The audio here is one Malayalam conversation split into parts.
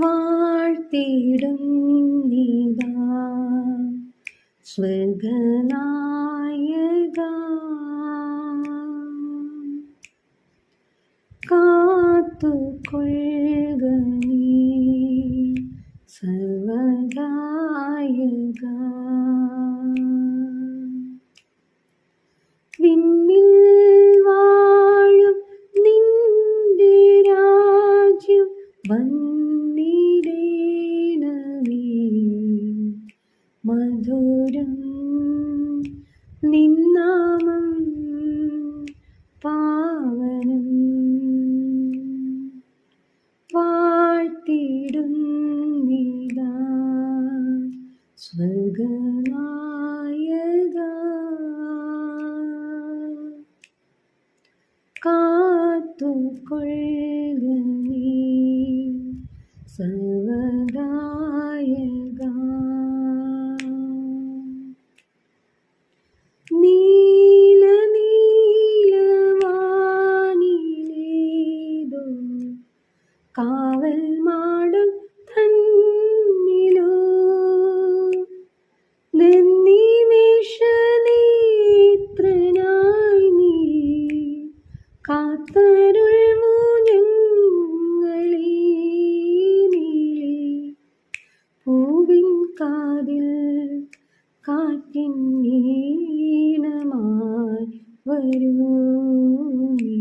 വാഴ്ത്തിടും നീതാ സ്വർഗനായക. കാത്തുകൊള്ളുക നീ സർവ്വഗായക. വിണ്ണിൽ വാഴും നിന്റെ രാജ്യം വന്നിടേണമേ. മധുരം നിന്നാമം പാവനം. വാഴ്ത്തിടും നീതാ സ്വർഗനായക. കാത്തുകൊള്ളുക നീ സർവ്വഗായക. നീല നീലവാനിലേതോ കാവൽ മാടം തന്നിലോ നിർനിമേഷനേത്രനായി നീ കാത്തരുൾമു ഞങ്ങളെ. നീളെ പൂവിൻ കാതിൽ കാറ്റിൻ ഈണമായി വരൂ നീ.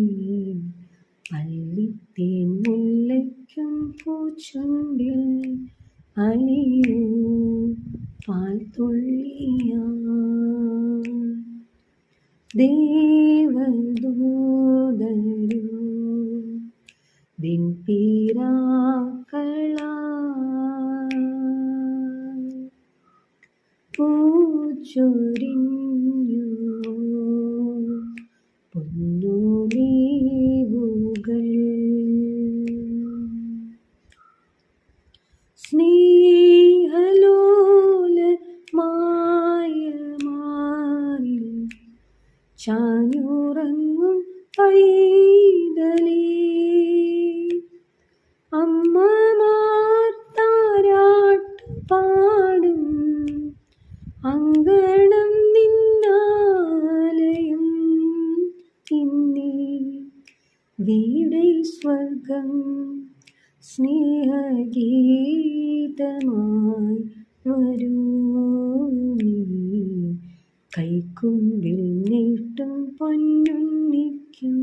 പള്ളിത്തേൻ മുല്ലയ്ക്കും പൂച്ചുണ്ടിൽ അലിയൂ പാൽത്തുള്ളിയാ. ദേവദൂതരൂ വിൺപീരാക്കളാ പൂച്ചൊരിഞ്ഞു പൊന്നുനീവുകൾ. സ്നേഹലോലമായ മാറിൽ ചാഞ്ഞുറങ്ങും പൈതലേ. അമ്മമാർ താരാട്ട് പാടും അങ്കണം നിന്നാലയം. ഇന്നീ വീടേ സ്വർഗം സ്നേഹഗീതമായി വരൂ നീ. കൈക്കുമ്പിൽ നീട്ടും പൊന്നുണ്ണിക്കും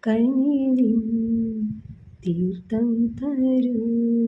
കനിവിൻ തീർത്ഥം തരൂ.